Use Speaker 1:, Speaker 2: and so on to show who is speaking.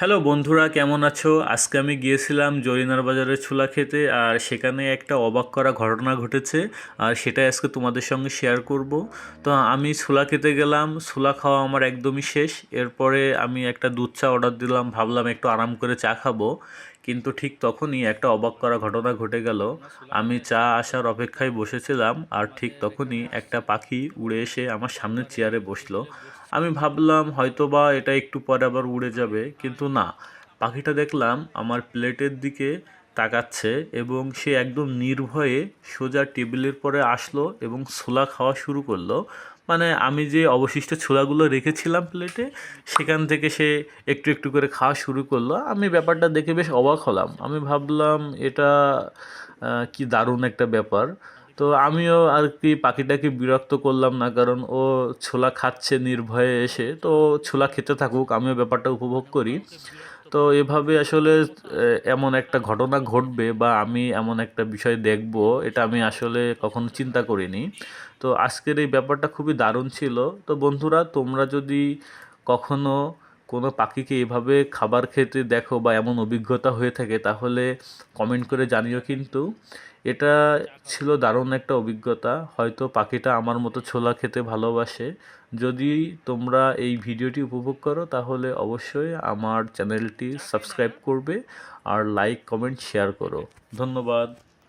Speaker 1: Hello বন্ধুরা, কেমন আছো? আজকে আমি গিয়েছিলাম জরিনার বাজারের ছোলা খেতে, আর সেখানে একটা অবাক করা ঘটনা ঘটেছে। আর সেটাই আজকে তোমাদের সঙ্গে শেয়ার করব। তো আমি ছোলা খেতে গেলাম, ছোলা খাওয়া আমার একদমই শেষ। এরপরে আমি একটা দুধ চা অর্ডার দিলাম, ভাবলাম একটু আরাম করে চা খাবো। কিন্তু ঠিক তখনই একটা অবাক করা ঘটনা ঘটে গেল। আমি চা আসার অপেক্ষায় বসেছিলাম, আর ঠিক তখনই একটা পাখি উড়ে এসে আমার সামনের চেয়ারে বসলো। আমি ভাবলাম হয়তোবা এটা একটু পরে আবার উড়ে যাবে, কিন্তু না। পাখিটা দেখলাম আমার প্লেটের দিকে তাকাচ্ছে, এবং সে একদম নির্ভয়ে সোজা টেবিলের পরে আসলো এবং ছোলা খাওয়া শুরু করলো। মানে আমি যে অবশিষ্ট ছোলাগুলো রেখেছিলাম প্লেটে, সেখান থেকে সে একটু একটু করে খাওয়া শুরু করলো। আমি ব্যাপারটা দেখে বেশ অবাক হলাম। আমি ভাবলাম এটা কি দারুণ একটা ব্যাপার। তো আমিও আর কি পাখিটাকে বিরক্ত করলাম না, কারণ ও ছোলা খাচ্ছে নির্ভয়ে এসে, তো ছোলা খেতে থাকুক, আমিও ব্যাপারটা উপভোগ করি। তো এভাবে আসলে এমন একটা ঘটনা ঘটবে বা আমি এমন একটা বিষয় দেখব, এটা আমি আসলে কখনো চিন্তা করিনি। তো আজকের এই ব্যাপারটা খুবই দারুণ ছিল। তো বন্ধুরা, তোমরা যদি কখনো কোনো পাখিকে এভাবে খাবার খেতে দেখো বা এমন অভিজ্ঞতা হয়ে থাকে, তাহলে কমেন্ট করে জানিও কিন্তু। এটা ছিল দারুণ একটা অভিজ্ঞতা। হয়তো পাখিটা আমার মতো ছোলা খেতে ভালোবাসে। যদি তোমরা এই ভিডিওটি উপভোগ করো, তাহলে অবশ্যই আমার চ্যানেলটি সাবস্ক্রাইব করবে, আর লাইক কমেন্ট শেয়ার করো। ধন্যবাদ।